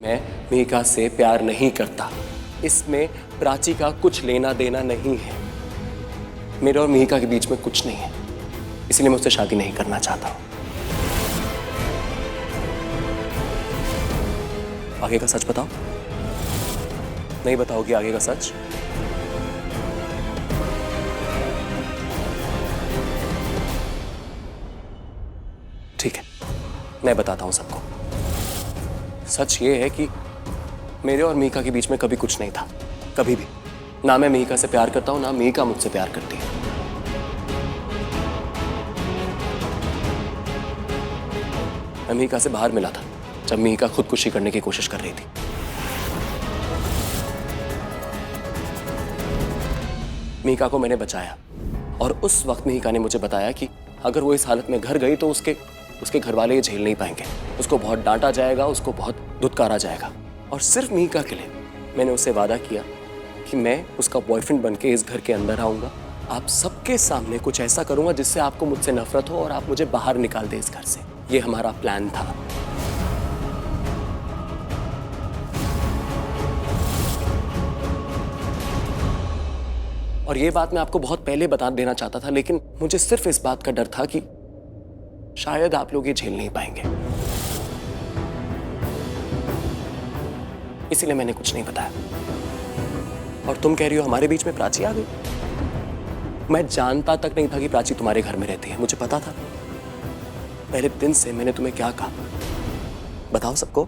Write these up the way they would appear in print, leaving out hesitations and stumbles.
मैं मीका से प्यार नहीं करता। इसमें प्राची का कुछ लेना देना नहीं है। मेरे और मीका के बीच में कुछ नहीं है, इसलिए मैं उससे शादी नहीं करना चाहता हूं। आगे का सच बताओ। नहीं बताओगी आगे का सच? ठीक है, मैं बताता हूं सबको। सच ये है कि मेरे और मीका के बीच में कभी कुछ नहीं था, कभी भी। ना मैं मीका से प्यार करता हूं, ना मीका मुझसे प्यार करती है। मैं मीका से बाहर मिला था जब मीका खुदकुशी करने की कोशिश कर रही थी। मीका को मैंने बचाया और उस वक्त मीका ने मुझे बताया कि अगर वो इस हालत में घर गई तो उसके घर वाले ये झेल नहीं पाएंगे। उसको बहुत डांटा जाएगा, उसको बहुत धुतकारा जाएगा। और सिर्फ मीका के लिए मैंने उससे वादा किया कि मैं उसका बॉयफ्रेंड बनके इस घर के अंदर आऊंगा, आप सबके सामने कुछ ऐसा करूंगा जिससे आपको मुझसे नफरत हो और आप मुझे बाहर निकाल दे इस घर से। ये हमारा प्लान था। और ये बात मैं आपको बहुत पहले बता देना चाहता था, लेकिन मुझे सिर्फ इस बात का डर था कि शायद आप लोग ये झेल नहीं पाएंगे, इसीलिए मैंने कुछ नहीं बताया। और तुम कह रही हो हमारे बीच में प्राची आ गई। मैं जानता तक नहीं था कि प्राची तुम्हारे घर में रहती है। मुझे पता था। पहले दिन से मैंने तुम्हें क्या कहा बताओ सबको।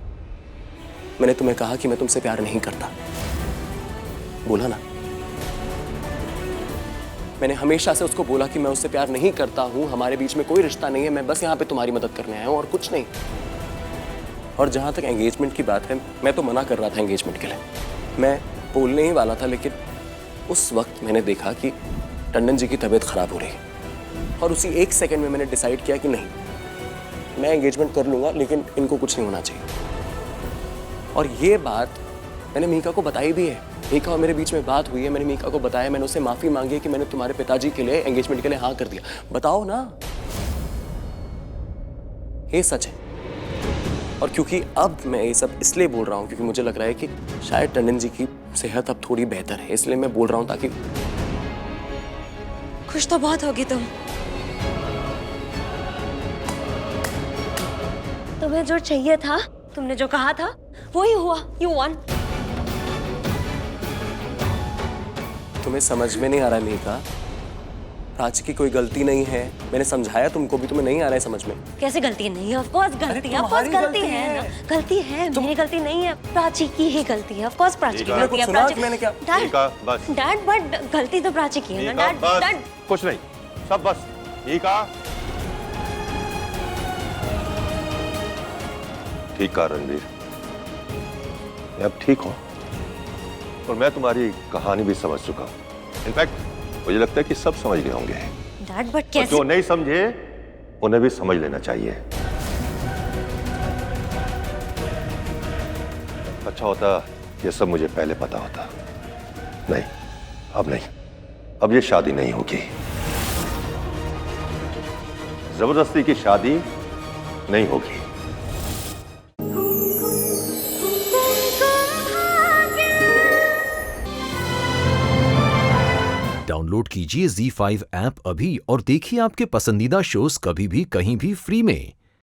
मैंने तुम्हें कहा कि मैं तुमसे प्यार नहीं करता, बोला ना। मैंने हमेशा से उसको बोला कि मैं उससे प्यार नहीं करता हूं, हमारे बीच में कोई रिश्ता नहीं है, मैं बस यहां पे तुम्हारी मदद करने आया हूं और कुछ नहीं। और जहां तक एंगेजमेंट की बात है, मैं तो मना कर रहा था एंगेजमेंट के लिए। मैं बोलने ही वाला था, लेकिन उस वक्त मैंने देखा कि टंडन जी की तबीयत खराब हो रही है और उसी एक सेकंड में मैंने डिसाइड किया कि नहीं, मैं एंगेजमेंट कर लूंगा, लेकिन इनको कुछ नहीं होना चाहिए। और ये बात मैंने मीका को बताई भी है। मीका और मेरे बीच में बात हुई है, मैंने मीका को बताया, मैंने उससे माफी मांगी है कि मैंने तुम्हारे पिताजी के लिए एंगेजमेंट के लिए हाँ कर दिया। बताओ ना, ये सच है। और क्योंकि अब मैं ये सब इसलिए बोल रहा हूं क्योंकि मुझे लग रहा है कि शायद टंडन जी की सेहत अब थोड़ी बेहतर है, इसलिए मैं बोल रहा हूं ताकि। खुश तो बहुत होगी तुम। तुम्हें जो चाहिए था, तुमने जो कहा था, वो ही हुआ। You one. तुम्हें समझ में नहीं आ रहा मीका, प्राची की कोई गलती नहीं है। मैंने समझाया तुमको भी, तुम्हें नहीं आ रहा है समझ में। कैसे गलती नहीं है? ऑफ कोर्स गलती है, ऑफ कोर्स गलती है ना। गलती है, मेरी गलती नहीं है, प्राची की ही गलती है। ऑफ कोर्स प्राची की गलती है। प्राची मैंने क्या? डैड बट गलती तो प्राची की है ना। डैड कुछ नहीं, सब बस मीका। ठीक कहा रणवीर, मैं अब ठीक हूं और मैं तुम्हारी कहानी भी समझ चुका हूं। इनफैक्ट मुझे लगता है कि सब समझ गए होंगे। डैड बट कैसे? जो नहीं समझे उन्हें भी समझ लेना चाहिए। अच्छा होता ये सब मुझे पहले पता होता। नहीं, अब नहीं, अब ये शादी नहीं होगी। जबरदस्ती की शादी नहीं होगी। डाउनलोड कीजिए ZEE5 ऐप अभी और देखिए आपके पसंदीदा शोज कभी भी कहीं भी फ्री में।